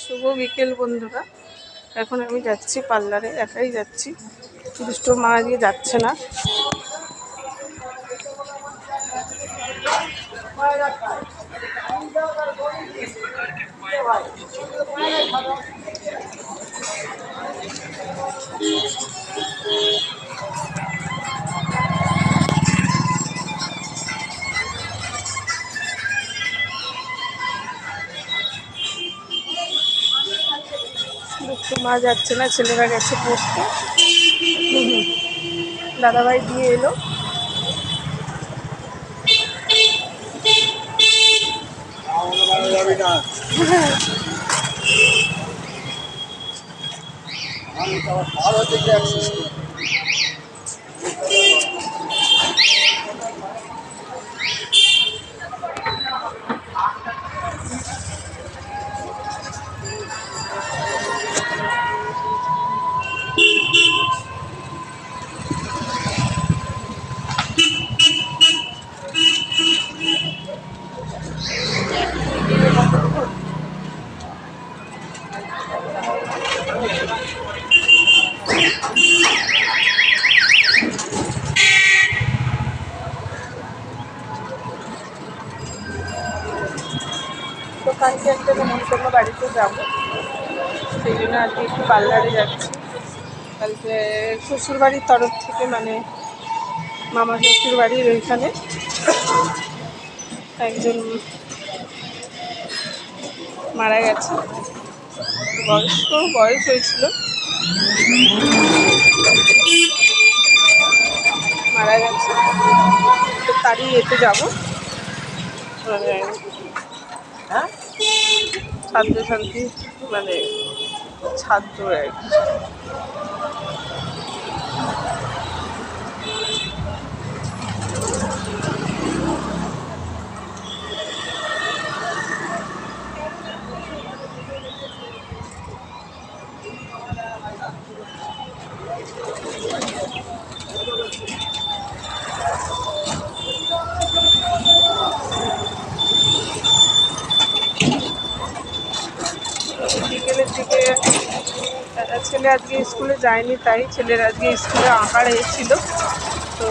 শুভ বিকেল বন্ধুরা। এখন আমি যাচ্ছি পার্লারে, একাই যাচ্ছি, দুষ্ট মা আজকে যাচ্ছে না। দুষ্টু মা যাচ্ছে না, ছেলেরা গেছে পড়তে। দাদাভাই দিয়ে এলো। তো কালকে একটা নেমন্তন্ন বাড়িতে যাবো, সেই জন্য আজকে একটু পার্লারে যাচ্ছি। কালকে শ্বশুরবাড়ির তরফ থেকে, মানে মামা শ্বশুর বাড়ির ওইখানে একজন মারা গেছে। বয়স হয়েছিল, মারা গেছে। তো তারই এতে যাবো, মানে ছাত্র শান্তি, মানে ছাত্র আর কি। বিকেলের দিকে ছেলে আজকে স্কুলে যায়নি, তাই ছেলের আজকে স্কুলে আঁকার এসেছিল। তো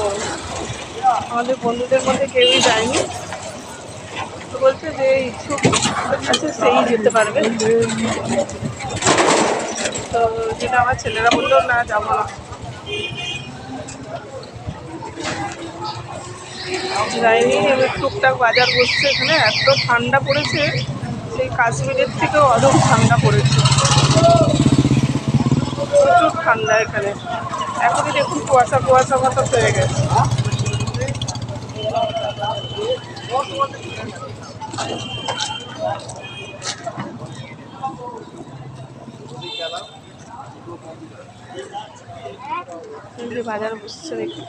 আমাদের বন্ধুদের মধ্যে কেউই যায়নি। তো বলছে যে ইচ্ছুক আছে সেই যেতে পারবে। তো যেটা আমার ছেলেরা বললো না, যাবো না। যাইনি। এবার টুকটাক বাজার বসছে এখানে। এত ঠান্ডা পড়েছে, সেই কাশ্মীরের থেকেও অনেক ঠান্ডা পড়েছে। প্রচুর ঠান্ডা এখানে। এখনই দেখুন কুয়াশা কুয়াশা মতো হয়ে গেছে। বাজার বসছে দেখি।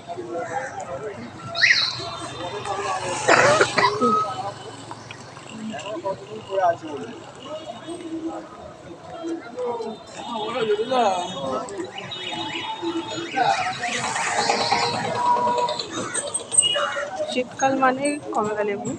শীতকাল মানে কমলা লেবু।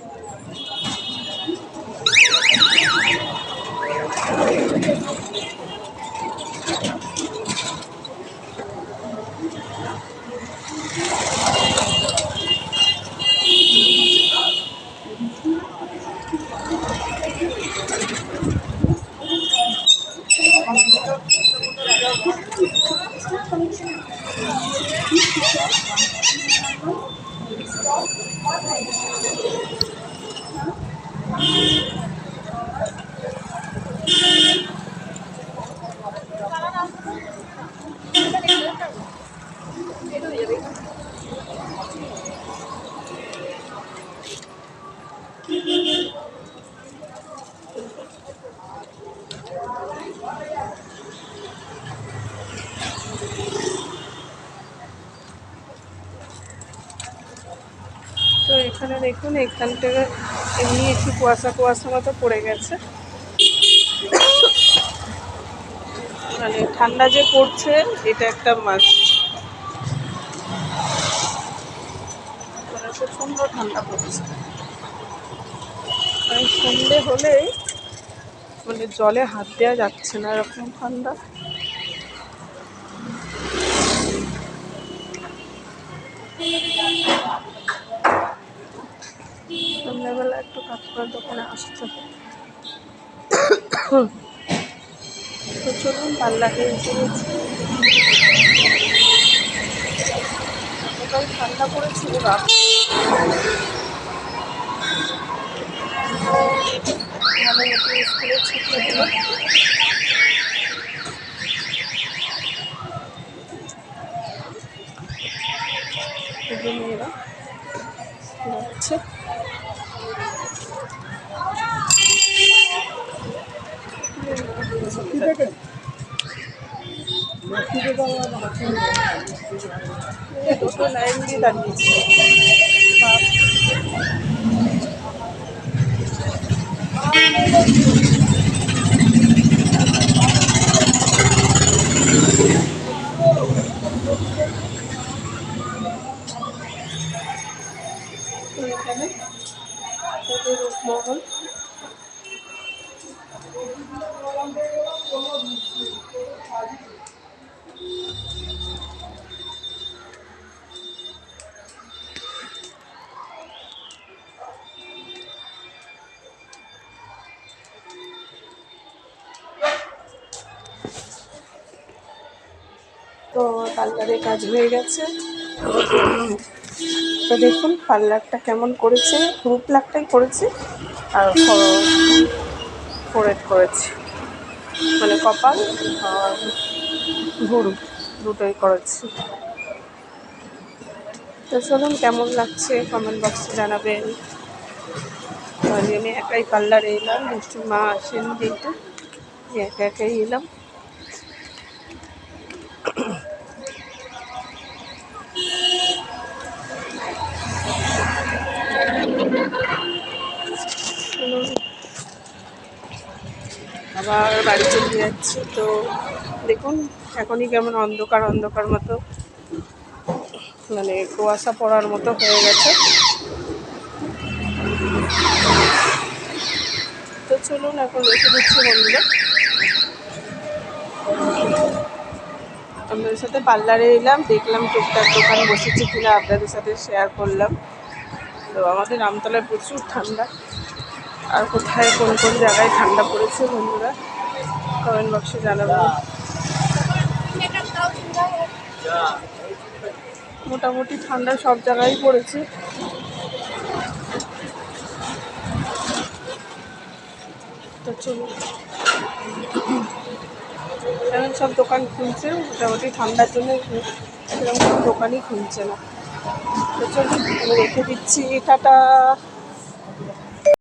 তো এখানে দেখুন, এখান থেকে এমনি একটু কুয়াশা কুয়াশা মতো পড়ে গেছে। মানে ঠান্ডা যে পড়ছে, এটা একটা মাস্ট। মানে প্রচণ্ড ঠান্ডা পড়ছে। সন্ধে হলেই মানে জলে হাত দেওয়া যাচ্ছে না, এরকম ঠান্ডা। সন্ধ্যাবেলা একটু কাপড়ের দোকানে আসতে। তো চলুন, পার্লারে এসে গেছি। ঠান্ডা পড়েছিল রাত, স্কুলে ছুটি হলো। মেয়েরা যাচ্ছে। দুটো লাইন দিয়ে দাঁড়িয়েছে। এখানে রূপমহল। তো পার্লারের কাজ হয়ে গেছে। তো দেখুন পার্লারটা কেমন করেছে, রূপ লাকটাই করেছে আর ফোরেট করেছে, মানে কপাল আর ভুরু দুটোই করেছে। তো চলুন কেমন লাগছে কমেন্ট বক্সে জানাবেন। আমি একাই পার্লারে এলাম, মিষ্টির মা আসেন যেহেতু একা একাই এলাম। আবার বাড়ি চলে যাচ্ছি। তো দেখুন এখনই কেমন অন্ধকার অন্ধকার মতো, মানে কুয়াশা পড়ার মতো হয়ে গেছে। তো চলুন এখন রেখে দিচ্ছি বন্ধুরা। আপনাদের সাথে পার্লারে এলাম, দেখলাম টুকটাক দোকান বসেছে কিনা আপনাদের সাথে শেয়ার করলাম। তো আমাদের আমতলায় প্রচুর ঠান্ডা, আর কোথায় কোন কোন জায়গায় ঠান্ডা পড়েছে বন্ধুরা কমেন্ট বক্সে জানাবেন। মোটামুটি ঠান্ডা সব জায়গায় পড়েছে। তো চলুন, এখন সব দোকান খুলছে মোটামুটি ঠান্ডার জন্য, সেরকম কোনো দোকানই খুলছে না। তো চলুন আমি রেখে দিচ্ছি, টাটা।